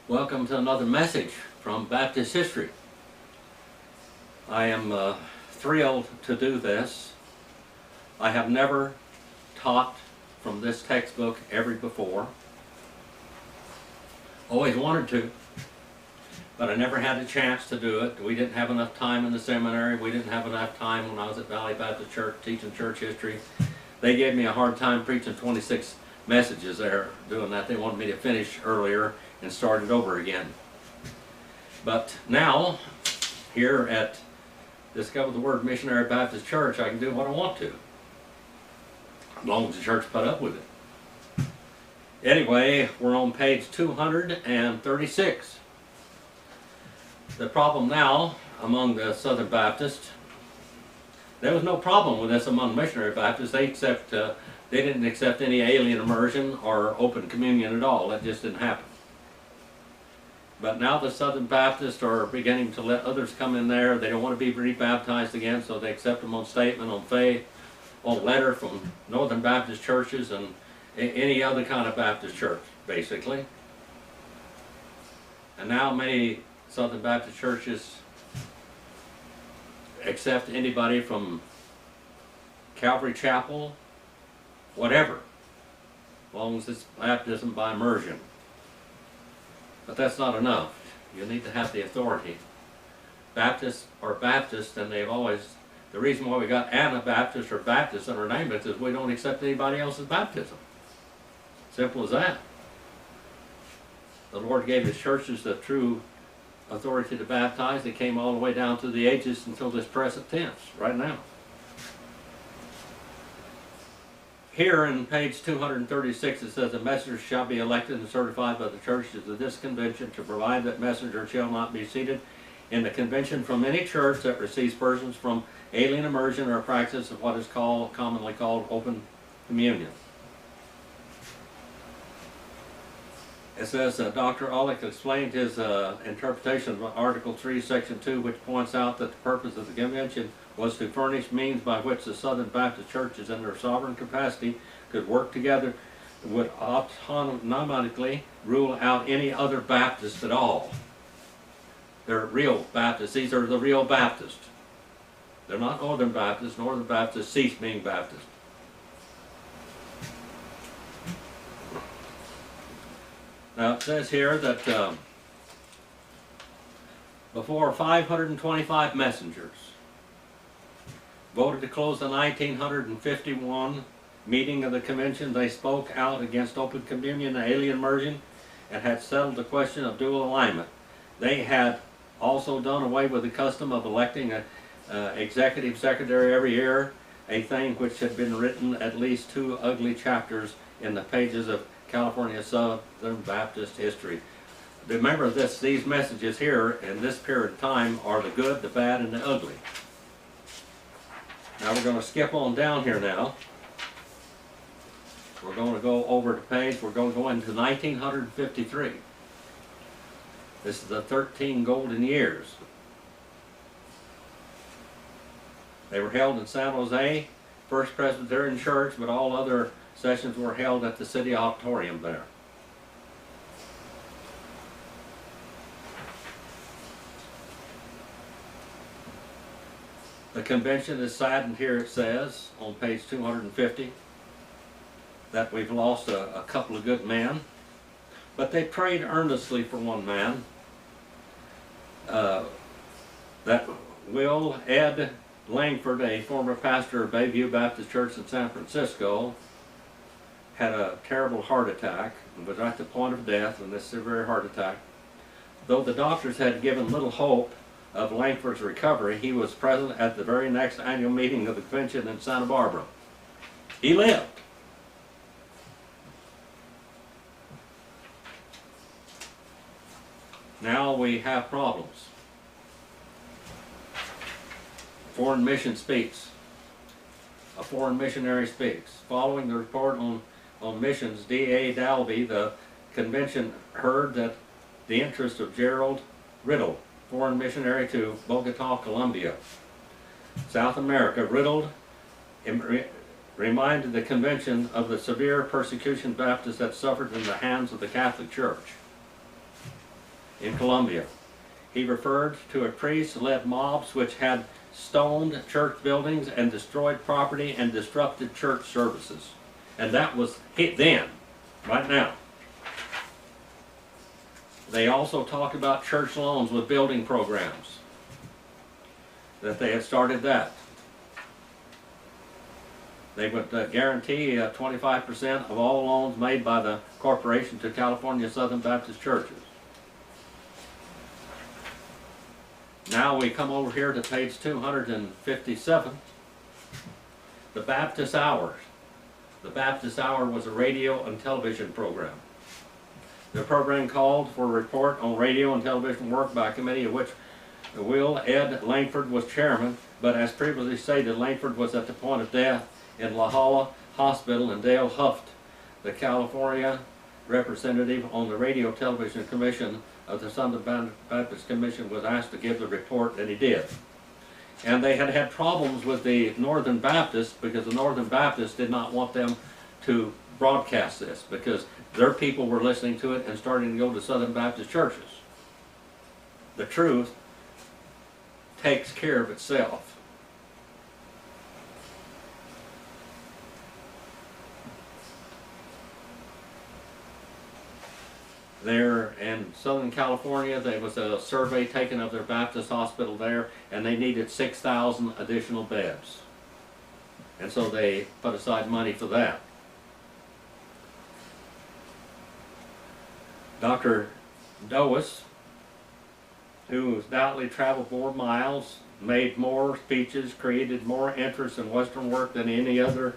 Welcome to another message from Baptist history. I am thrilled to do this. I have never taught from this textbook ever before. Always wanted to, but I never had a chance to do it. We didn't have enough time in the seminary. We didn't have enough time when I was at Valley Baptist Church teaching church history. They gave me a hard time preaching 26 messages there doing that. They wanted me to finish earlier and start it over again. But now, here at Discover the Word Missionary Baptist Church, I can do what I want to, as long as the church put up with it. Anyway, we're on page 236. The problem now among the Southern Baptists, there was no problem with this among missionary Baptists. They didn't accept any alien immersion or open communion at all. That just didn't happen. But now the Southern Baptists are beginning to let others come in there. They don't want to be rebaptized again, so they accept them on statement, on faith, on letter from Northern Baptist churches and any other kind of Baptist church, basically. And now many Southern Baptist churches accept anybody from Calvary Chapel, whatever, as long as it's baptism by immersion. But that's not enough. You need to have the authority. Baptists are Baptists, and they've always, the reason why we got Anabaptist or Baptist in our name is we don't accept anybody else's baptism. Simple as that. The Lord gave His churches the true authority to baptize. It came all the way down through the ages until this present tense, right now. Here in page 236 it says, "The messenger shall be elected and certified by the churches of this convention to provide that messenger shall not be seated in the convention from any church that receives persons from alien immersion or practice of what is commonly called open communion." It says, Dr. Olick explained his interpretation of Article 3, Section 2, which points out that the purpose of the convention was to furnish means by which the Southern Baptist churches in their sovereign capacity could work together, would autonomically rule out any other Baptist at all. They're real Baptists. These are the real Baptists. They're not Northern Baptists. Northern Baptists cease being Baptist. Now it says here that before 525 messengers voted to close the 1951 meeting of the convention, they spoke out against open communion and alien immersion and had settled the question of dual alignment. They had also done away with the custom of electing an executive secretary every year, a thing which had been written at least 2 ugly chapters in the pages of California Southern Baptist history. Remember this, these messages here in this period of time are the good, the bad, and the ugly. Now we're going to skip on down here now. We're going to go over the page. We're going to go into 1953. This is the 13 golden years. They were held in San Jose, First Presbyterian Church, but all other sessions were held at the city auditorium there. The convention is saddened here, it says, on page 250, that we've lost a couple of good men, but they prayed earnestly for one man, that Will Ed Langford, a former pastor of Bayview Baptist Church in San Francisco, had a terrible heart attack and was at the point of death in this severe heart attack. Though the doctors had given little hope of Langford's recovery, he was present at the very next annual meeting of the convention in Santa Barbara. He lived. Now we have problems. Foreign mission speaks. A foreign missionary speaks. Following the report on missions, D.A. Dalby, the convention heard that the interest of Gerald Riddle, foreign missionary to Bogota, Colombia, South America. Riddle reminded the convention of the severe persecution Baptists had suffered in the hands of the Catholic Church. in Columbia. He referred to a priest-led mobs which had stoned church buildings and destroyed property and disrupted church services. And that was it then, right now. They also talked about church loans with building programs, that they had started that. They would guarantee 25% of all loans made by the corporation to California Southern Baptist churches. Now we come over here to page 257, the Baptist Hours. The Baptist Hour was a radio and television program. The program called for a report on radio and television work by a committee of which Will Ed Langford was chairman, but as previously stated, Langford was at the point of death in La Jolla Hospital, and Dale Huft, the California representative on the Radio Television Commission of the Southern Baptist Commission, was asked to give the report, and he did. And they had had problems with the Northern Baptists because the Northern Baptists did not want them to broadcast this because their people were listening to it and starting to go to Southern Baptist churches. The truth takes care of itself. There in Southern California, there was a survey taken of their Baptist hospital there, and they needed 6,000 additional beds. And so they put aside money for that. Dr. Dowis, who doubtlessly traveled more miles, made more speeches, created more interest in Western work than any other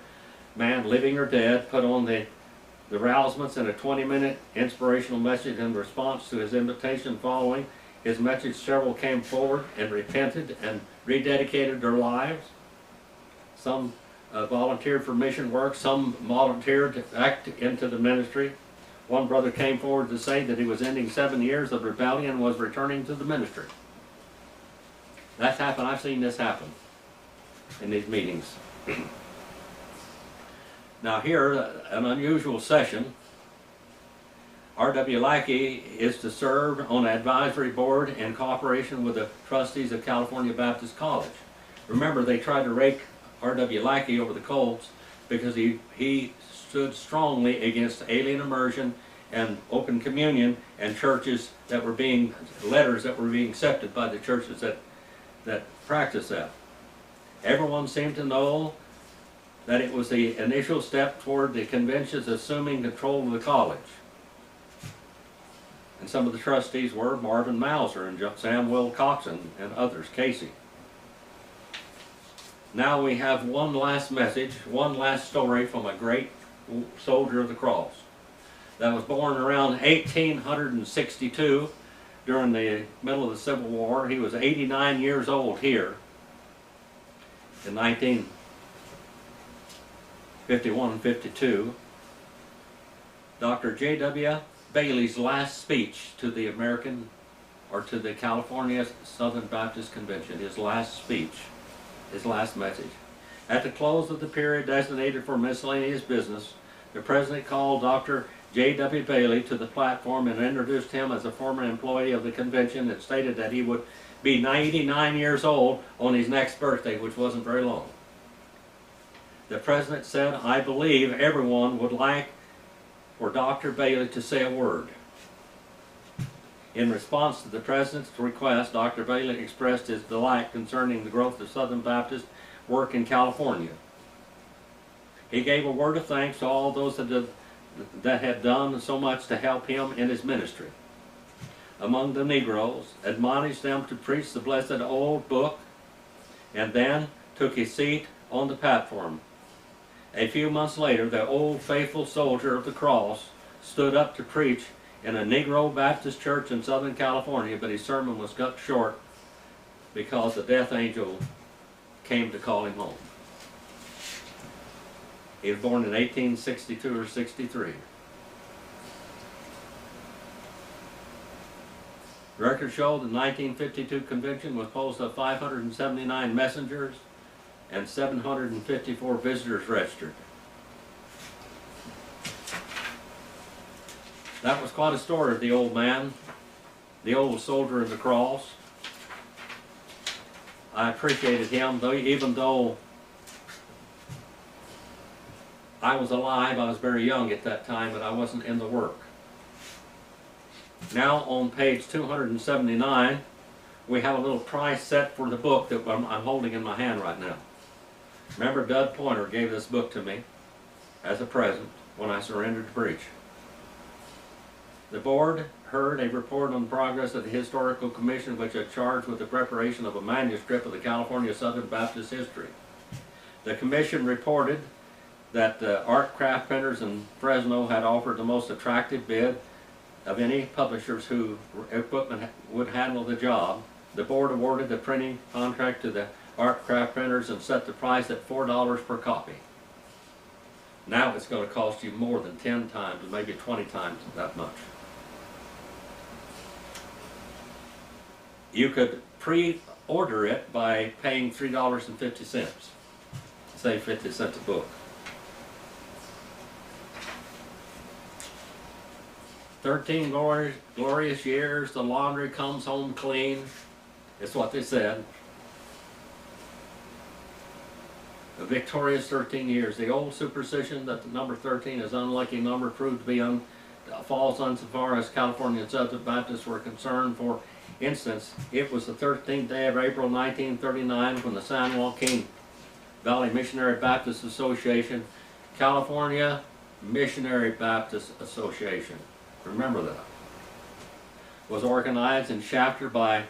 man, living or dead, put on the rousements in a 20-minute inspirational message in response to his invitation. Following his message, several came forward and repented and rededicated their lives. Some volunteered for mission work, some volunteered to act into the ministry. One brother came forward to say that he was ending 7 years of rebellion and was returning to the ministry. That's happened. I've seen this happen in these meetings. Now here, an unusual session. R.W. Lackey is to serve on an advisory board in cooperation with the trustees of California Baptist College. Remember, they tried to rake R.W. Lackey over the coals because he stood strongly against alien immersion and open communion and churches that were being, letters that were being accepted by the churches that practice that. Everyone seemed to know that it was the initial step toward the conventions assuming control of the college. And some of the trustees were Marvin Mauser and Samuel Coxon and others, Casey. Now we have one last message, one last story from a great soldier of the cross that was born around 1862 during the middle of the Civil War. He was 89 years old here in 1951 and 52. Dr. J.W. Bailey's last speech to the to the California Southern Baptist Convention, his last speech, his last message. At the close of the period designated for miscellaneous business, the President called Dr. J.W. Bailey to the platform and introduced him as a former employee of the convention and stated that he would be 99 years old on his next birthday, which wasn't very long. The President said, "I believe everyone would like for Dr. Bailey to say a word." In response to the President's request, Dr. Bailey expressed his delight concerning the growth of Southern Baptist work in California. He gave a word of thanks to all those that had done so much to help him in his ministry. Among the Negroes, admonished them to preach the blessed old book, and then took his seat on the platform. A few months later, the old faithful soldier of the cross stood up to preach in a Negro Baptist church in Southern California, but his sermon was cut short because the death angel came to call him home. He was born in 1862 or 63. Records show the 1952 convention was composed of 579 messengers and 754 visitors registered. That was quite a story of the old man. the old soldier of the cross. I appreciated him, though, even though I was alive. I was very young at that time, but I wasn't in the work. Now on page 279, we have a little price set for the book that I'm holding in my hand right now. Remember, Doug Pointer gave this book to me as a present when I surrendered to preach. The board heard a report on the progress of the Historical Commission, which had charged with the preparation of a manuscript of the California Southern Baptist history. The commission reported that the art craft printers in Fresno had offered the most attractive bid of any publishers whose equipment would handle the job. The board awarded the printing contract to the art craft printers and set the price at $4 per copy. Now it's going to cost you more than 10 times, maybe 20 times that much. You could pre-order it by paying $3.50, say 50 cents a book. 13 glorious years, the laundry comes home clean. It's what they said. A victorious 13 years. The old superstition that the number 13 is an unlucky number proved to be false insofar as California and Southern Baptists were concerned. For instance, it was the 13th day of April 1939 when the San Joaquin Valley Missionary Baptist Association, California Missionary Baptist Association, remember that, was organized in Shafter by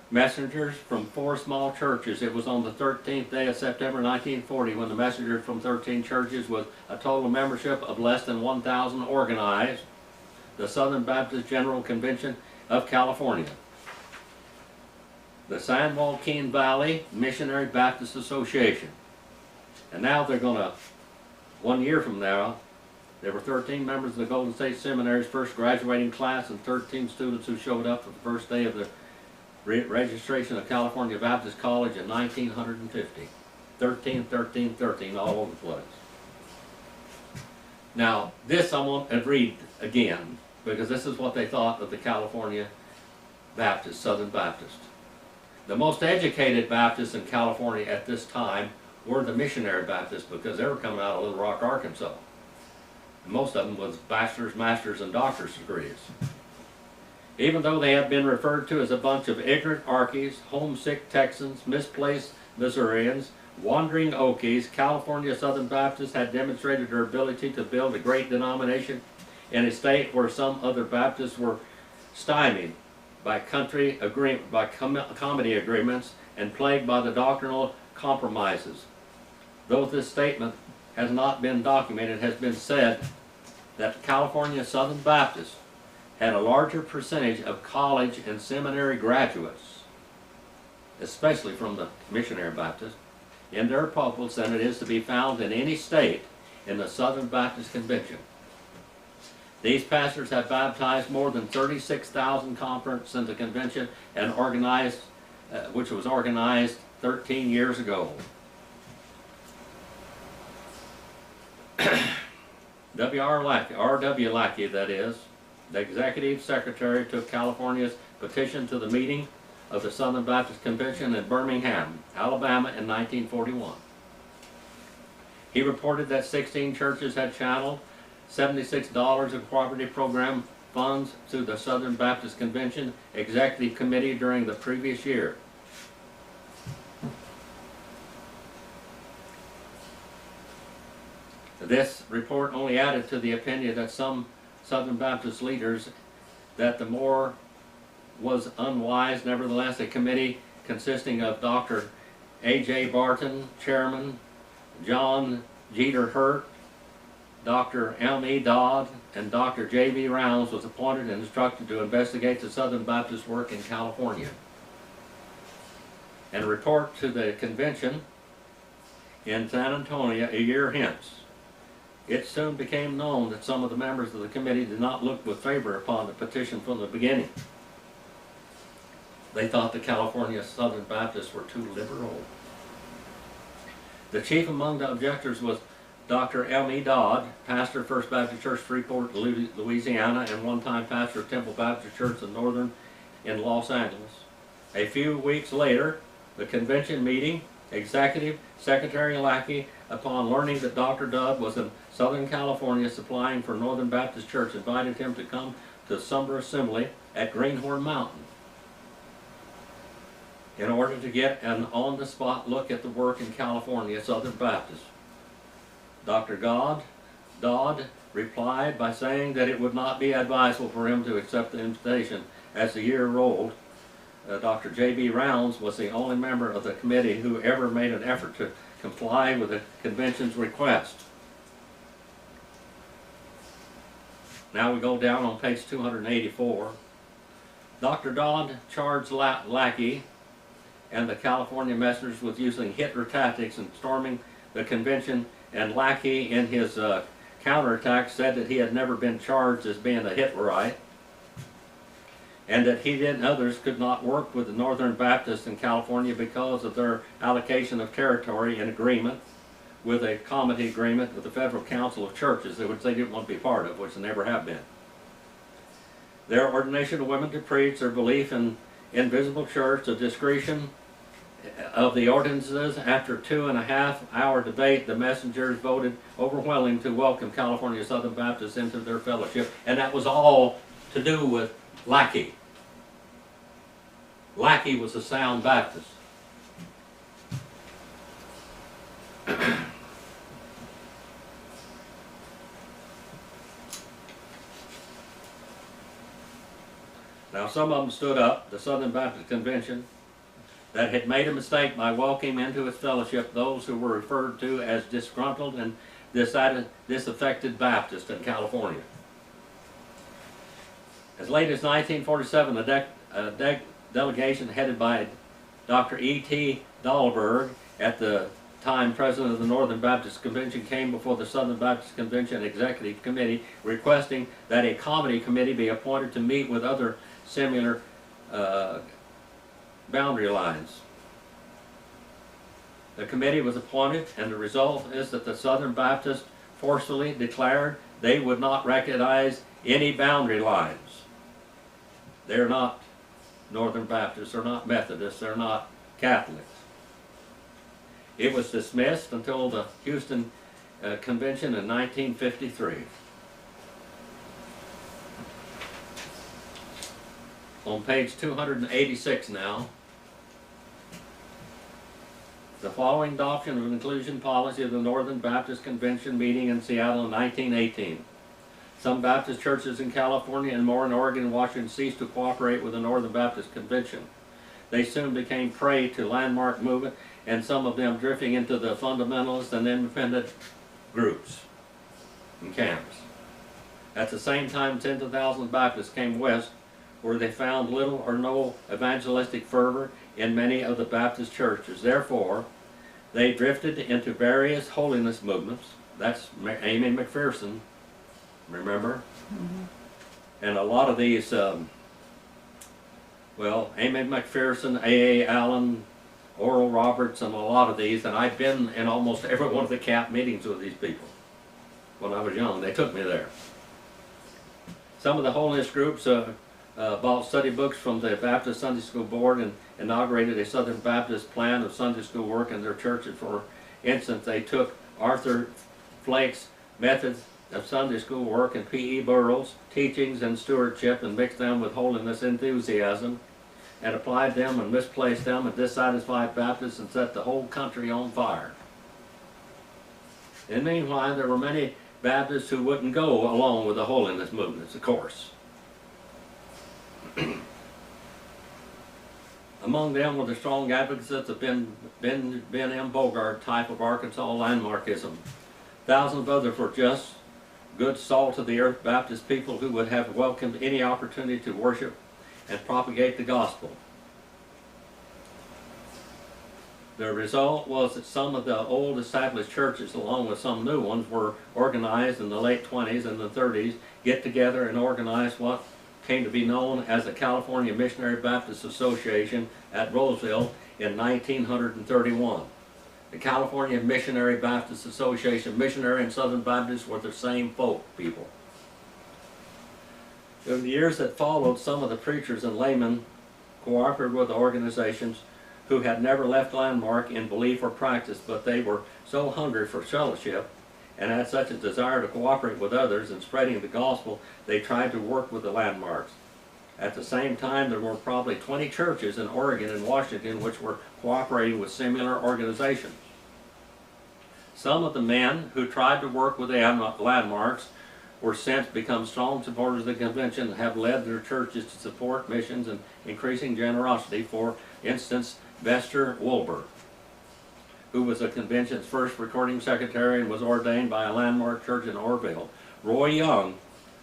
messengers from 4 small churches. It was on the 13th day of September 1940 when the messengers from 13 churches with a total membership of less than 1,000 organized the Southern Baptist General Convention of California, the San Joaquin Valley Missionary Baptist Association. And now they're going to, 1 year from now, there were 13 members of the Golden State Seminary's first graduating class and 13 students who showed up for the first day of the registration of California Baptist College in 1950. 13, 13, 13, all over the place. Now, this I want to read again, because this is what they thought of the California Baptist, Southern Baptist. The most educated Baptists in California at this time were the missionary Baptists, because they were coming out of Little Rock, Arkansas. And most of them was bachelor's, master's, and doctor's degrees. Even though they have been referred to as a bunch of ignorant Arkies, homesick Texans, misplaced Missourians, wandering Okies, California Southern Baptists had demonstrated their ability to build a great denomination in a state where some other Baptists were stymied by comedy agreements and plagued by the doctrinal compromises. Though this statement has not been documented, it has been said that California Southern Baptists had a larger percentage of college and seminary graduates, especially from the missionary Baptists, in their pulpits than it is to be found in any state in the Southern Baptist Convention. These pastors have baptized more than 36,000 converts in the convention and organized, which was organized 13 years ago. R.W. Lackey, that is, the executive secretary, took California's petition to the meeting of the Southern Baptist Convention in Birmingham, Alabama in 1941. He reported that 16 churches had channeled $76 of cooperative program funds to the Southern Baptist Convention Executive Committee during the previous year. This report only added to the opinion that some Southern Baptist leaders that the more was unwise. Nevertheless, a committee consisting of Dr. A.J. Barton, chairman, John Jeter Hurt, Dr. M.E. Dodd, and Dr. J.B. Rounds was appointed and instructed to investigate the Southern Baptist work in California and report to the convention in San Antonio a year hence. It soon became known that some of the members of the committee did not look with favor upon the petition from the beginning. They thought the California Southern Baptists were too liberal. The chief among the objectors was Dr. M.E. Dodd, pastor of First Baptist Church, Freeport, Louisiana, and one-time pastor of Temple Baptist Church in northern in Los Angeles. A few weeks later, the convention meeting, Executive Secretary Lackey, upon learning that Dr. Dodd was in Southern California supplying for Northern Baptist Church, invited him to come to the summer assembly at Greenhorn Mountain in order to get an on-the-spot look at the work in California Southern Baptist. Dr. Dodd replied by saying that it would not be advisable for him to accept the invitation. As the year rolled, Dr. J.B. Rounds was the only member of the committee who ever made an effort to comply with the convention's request. Now we go down on page 284. Dr. Dodd charged Lackey and the California messengers with using Hitler tactics and storming the convention, and Lackey in his counterattack said that he had never been charged as being a Hitlerite, and that he and others could not work with the Northern Baptists in California because of their allocation of territory in agreement with a comity agreement with the Federal Council of Churches, which they didn't want to be part of, which they never have been. Their ordination of women to preach, their belief in invisible church, the discretion of the ordinances. After 2.5-hour debate, the messengers voted overwhelmingly to welcome California Southern Baptists into their fellowship, and that was all to do with Lackey. Lackey was a sound Baptist. Now some of them stood up, the Southern Baptist Convention, that had made a mistake by welcoming into its fellowship those who were referred to as disgruntled and disaffected Baptists in California. As late as 1947, a delegation headed by Dr. E.T. Dahlberg, at the time president of the Northern Baptist Convention, came before the Southern Baptist Convention Executive Committee requesting that a comity committee be appointed to meet with other similar boundary lines. The committee was appointed, and the result is that the Southern Baptists forcefully declared they would not recognize any boundary lines. They're not Northern Baptists, they're not Methodists, they're not Catholics. It was dismissed until the Houston Convention in 1953. On page 286 now, the following adoption of inclusion policy of the Northern Baptist Convention meeting in Seattle in 1918. Some Baptist churches in California and more in Oregon and Washington ceased to cooperate with the Northern Baptist Convention. They soon became prey to landmark movement, and some of them drifting into the fundamentalist and independent groups and camps. At the same time, tens of thousands of Baptists came west, where they found little or no evangelistic fervor in many of the Baptist churches. Therefore, they drifted into various holiness movements. That's Amy McPherson, remember? Mm-hmm. And a lot of these, Amy McPherson, A.A. Allen, Oral Roberts, and a lot of these, and I've been in almost every one of the camp meetings with these people. When I was young, they took me there. Some of the holiness groups bought study books from the Baptist Sunday School Board and inaugurated a Southern Baptist plan of Sunday school work in their churches. For instance, they took Arthur Flake's methods of Sunday school work and P.E. Burrell's teachings and stewardship and mixed them with holiness enthusiasm and applied them and misplaced them and dissatisfied Baptists and set the whole country on fire. And meanwhile, there were many Baptists who wouldn't go along with the holiness movements, of course. Among them were the strong advocates of Ben M. Bogart type of Arkansas landmarkism. Thousands of others were just good salt-of-the-earth Baptist people who would have welcomed any opportunity to worship and propagate the gospel. The result was that some of the old established churches, along with some new ones, were organized in the late 20s and the 30s, get together and organize what came to be known as the California Missionary Baptist Association at Roseville in 1931. The California Missionary Baptist Association, missionary and Southern Baptists were the same folk, people. In the years that followed, some of the preachers and laymen cooperated with organizations who had never left Landmark in belief or practice, but they were so hungry for fellowship and had such a desire to cooperate with others in spreading the gospel, they tried to work with the Landmarks. At the same time, there were probably 20 churches in Oregon and Washington which were cooperating with similar organizations. Some of the men who tried to work with the Landmarks were since become strong supporters of the convention and have led their churches to support missions and increasing generosity. For instance, Bester Wolber, who was the convention's first recording secretary and was ordained by a Landmark church in Orville. Roy Young,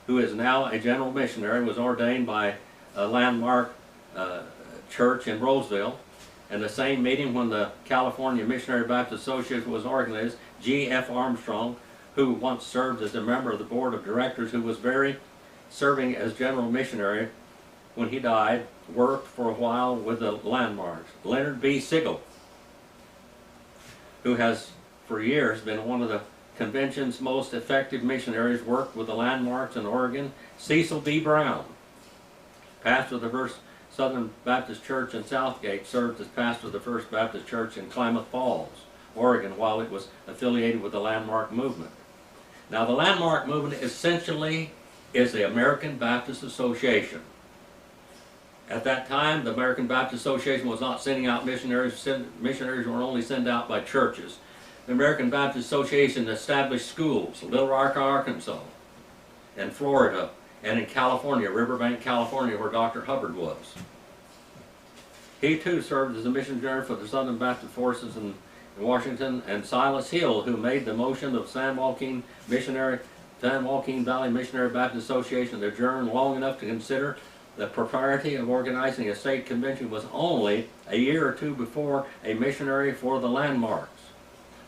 who is now a general missionary, was ordained by a Landmark church in Roseville. And the same meeting when the California Missionary Baptist Association was organized, G.F. Armstrong, who once served as a member of the board of directors, who was serving as general missionary when he died, worked for a while with the Landmarks. Leonard B. Sigel, who has for years been one of the convention's most effective missionaries, worked with the Landmarks in Oregon. Cecil B. Brown, pastor of the First Southern Baptist Church in Southgate, served as pastor of the First Baptist Church in Klamath Falls, Oregon, while it was affiliated with the Landmark movement. Now, the Landmark movement essentially is the American Baptist Association. At that time, the American Baptist Association was not sending out missionaries. Missionaries were only sent out by churches. The American Baptist Association established schools in Little Rock, Arkansas, and Florida, and in California, Riverbank, California, where Dr. Hubbard was. He too served as a missionary for the Southern Baptist forces in Washington, and Silas Hill, who made the motion of San Joaquin Valley Missionary Baptist Association to adjourn long enough to consider the propriety of organizing a state convention, was only a year or two before a missionary for the Landmarks.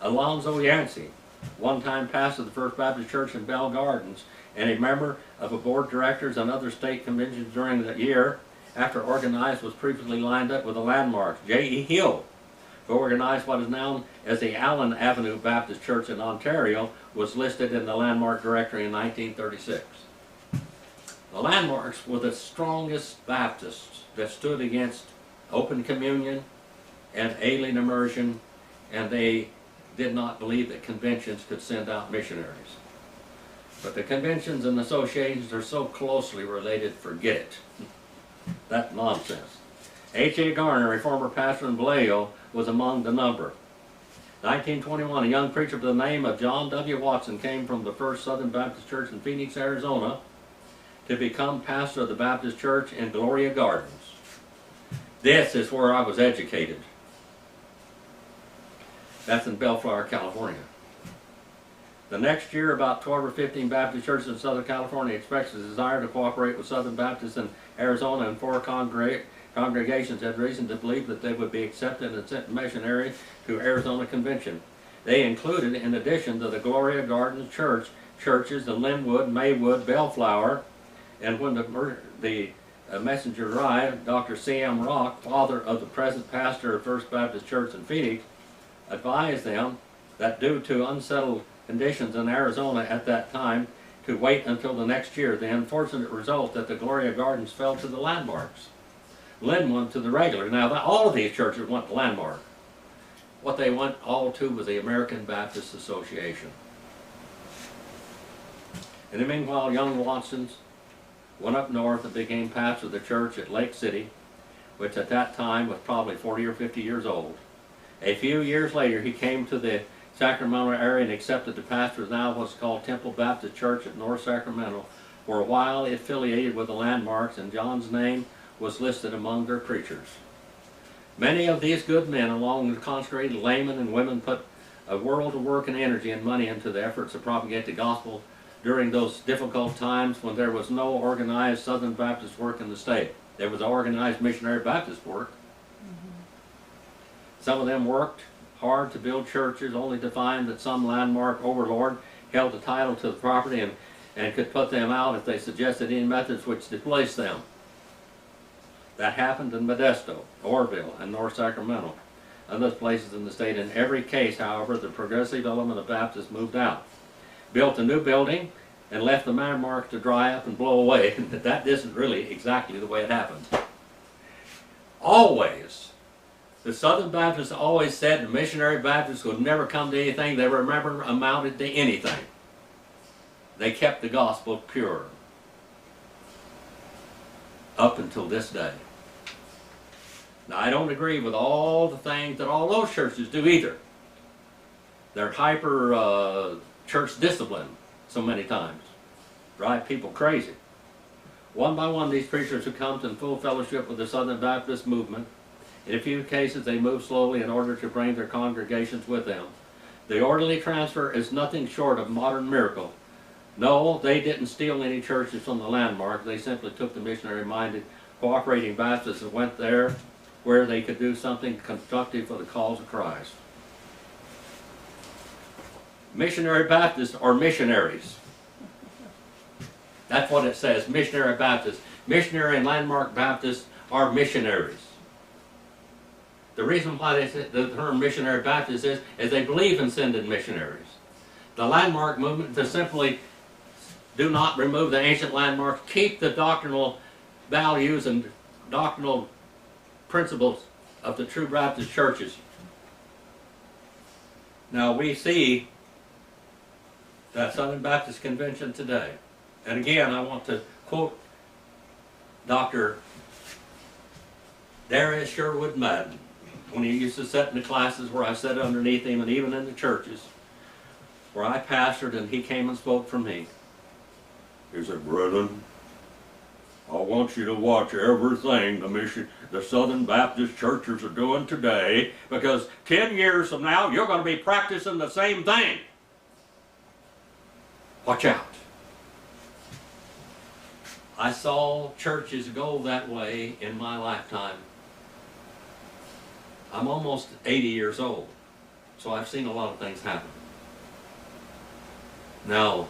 Alonzo Yancey, one-time pastor of the First Baptist Church in Bell Gardens, and a member of a board of directors and other state conventions during the year after organized, was previously lined up with the Landmarks. J.E. Hill, who organized what is known as the Allen Avenue Baptist Church in Ontario, was listed in the Landmark Directory in 1936. The Landmarks were the strongest Baptists that stood against open communion and alien immersion, and they did not believe that conventions could send out missionaries. But the conventions and associations are so closely related, forget it. That's nonsense. H.A. Garner, a former pastor in Vallejo, was among the number. 1921, a young preacher by the name of John W. Watson came from the First Southern Baptist Church in Phoenix, Arizona, to become pastor of the Baptist Church in Gloria Gardens. This is where I was educated. That's in Bellflower, California. The next year, about 12 or 15 Baptist churches in Southern California expressed a desire to cooperate with Southern Baptists in Arizona, and 4 congregations had reason to believe that they would be accepted and sent missionaries to Arizona Convention. They included, in addition to the Gloria Gardens Church, churches in Linwood, Maywood, Bellflower, and when the messenger arrived, Dr. C.M. Rock, father of the present pastor of First Baptist Church in Phoenix, advised them that due to unsettled conditions in Arizona at that time, to wait until the next year. The unfortunate result that the Gloria Gardens fell to the Landmarks. Linwood to the regular. Now, all of these churches went to Landmark. What they went all to was the American Baptist Association. In the meanwhile, young Watsons went up north and became pastor of the church at Lake City, which at that time was probably 40 or 50 years old. A few years later, he came to the Sacramento area and accepted the pastor of now what's called Temple Baptist Church at North Sacramento. For a while, it affiliated with the Landmarks, and John's name was listed among their preachers. Many of these good men, along with consecrated laymen and women, put a world of work and energy and money into the efforts to propagate the gospel during those difficult times when there was no organized Southern Baptist work in the state. There was organized missionary Baptist work. Some of them worked hard to build churches, only to find that some Landmark overlord held the title to the property and could put them out if they suggested any methods which displaced them. That happened in Modesto, Orville, and North Sacramento, and other places in the state. In every case, however, the progressive element of Baptists moved out, built a new building, and left the Landmarks to dry up and blow away. That isn't really exactly the way it happened. always. The Southern Baptists always said the missionary Baptists would never come to anything they were never amounted to anything. They kept the gospel pure up until this day. Now, I don't agree with all the things that all those churches do either. They're hyper church discipline so many times. Drive people crazy. One by one, these preachers who come in full fellowship with the Southern Baptist movement, in a few cases they move slowly in order to bring their congregations with them. The orderly transfer is nothing short of modern miracle. No, they didn't steal any churches from the landmark. They simply took the missionary-minded, cooperating Baptists and went there where they could do something constructive for the cause of Christ. Missionary Baptists are missionaries. That's what it says, missionary Baptists. Missionary and landmark Baptists are missionaries. The reason why they say the term missionary Baptist is they believe in sending missionaries. The landmark movement, to simply do not remove the ancient landmarks, keep the doctrinal values and doctrinal principles of the true Baptist churches. Now we see that Southern Baptist Convention today. And again, I want to quote Dr. Darius Sherwood Madden, when he used to sit in the classes where I sat underneath him, and even in the churches where I pastored and he came and spoke for me. He said, "Brethren, I want you to watch everything the Southern Baptist churches are doing today, because 10 years from now you're going to be practicing the same thing. Watch out." I saw churches go that way in my lifetime. I'm almost 80 years old, so I've seen a lot of things happen. Now,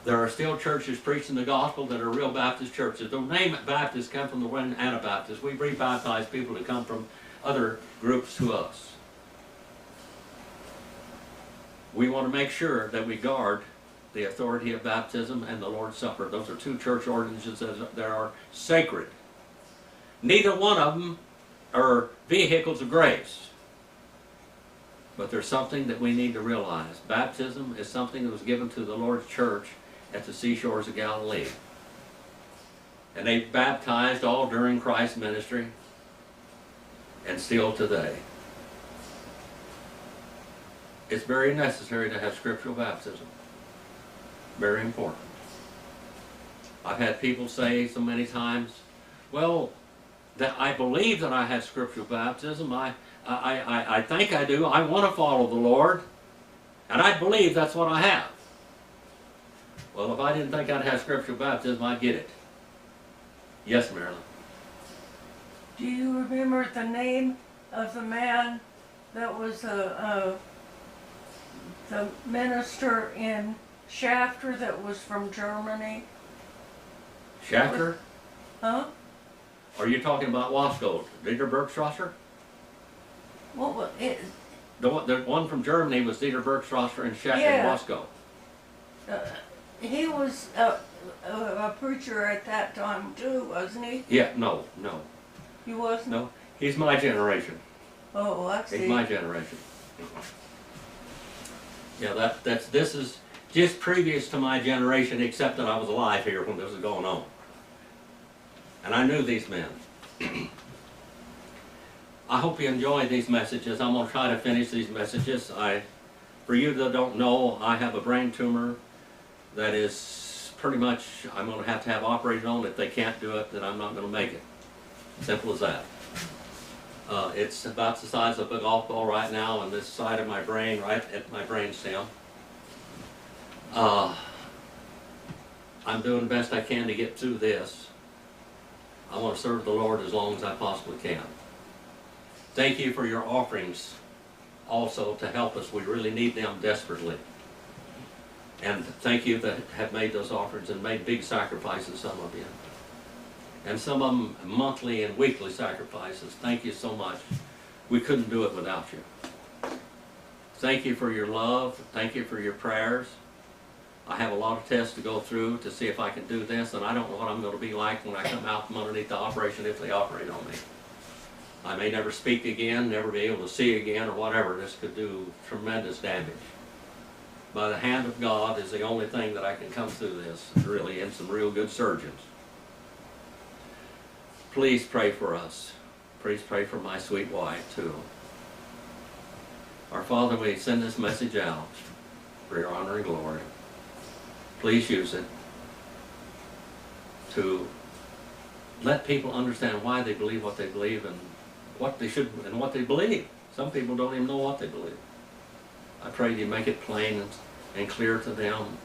there are still churches preaching the gospel that are real Baptist churches. The name Baptist comes from the word Anabaptist. We rebaptize people that come from other groups to us. We want to make sure that we guard the authority of baptism and the Lord's Supper. Those are two church ordinances that are sacred. Neither one of them are vehicles of grace. But there's something that we need to realize. Baptism is something that was given to the Lord's church at the seashores of Galilee. And they baptized all during Christ's ministry, and still today. It's very necessary to have scriptural baptism. Very important. I've had people say so many times, well, that I believe that I have scriptural baptism. I think I do. I want to follow the Lord. And I believe that's what I have. Well, if I didn't think I'd have scriptural baptism, I'd get it. Yes, Marilyn. Do you remember the name of the man that was the minister in Shafter that was from Germany? Shafter? Huh? Are you talking about Wasco? Dieter Bergstrasser? What was it? The one from Germany was Dieter Bergstrasser in Wasco. He was a preacher at that time too, wasn't he? Yeah, no. He wasn't? No, he's my generation. Oh, I see. He's my generation. Yeah, this is just previous to my generation, except that I was alive here when this was going on. And I knew these men. I hope you enjoyed these messages. I'm going to try to finish these messages. For you that don't know, I have a brain tumor that is pretty much, I'm going to have operated on. If they can't do it, then I'm not going to make it. Simple as that. It's about the size of a golf ball right now on this side of my brain, right at my brain stem. I'm doing the best I can to get through this. I want to serve the Lord as long as I possibly can. Thank you for your offerings also to help us. We really need them desperately. And thank you that have made those offerings and made big sacrifices, some of you. And some of them monthly and weekly sacrifices. Thank you so much. We couldn't do it without you. Thank you for your love. Thank you for your prayers. I have a lot of tests to go through to see if I can do this, and I don't know what I'm going to be like when I come out from underneath the operation if they operate on me. I may never speak again, never be able to see again, or whatever. This could do tremendous damage. By the hand of God is the only thing that I can come through this, really, and some real good surgeons. Please pray for us. Please pray for my sweet wife, too. Our Father, we send this message out for your honor and glory. Please use it to let people understand why they believe what they believe and what they should and what they believe. Some people don't even know what they believe. I pray you make it plain and clear to them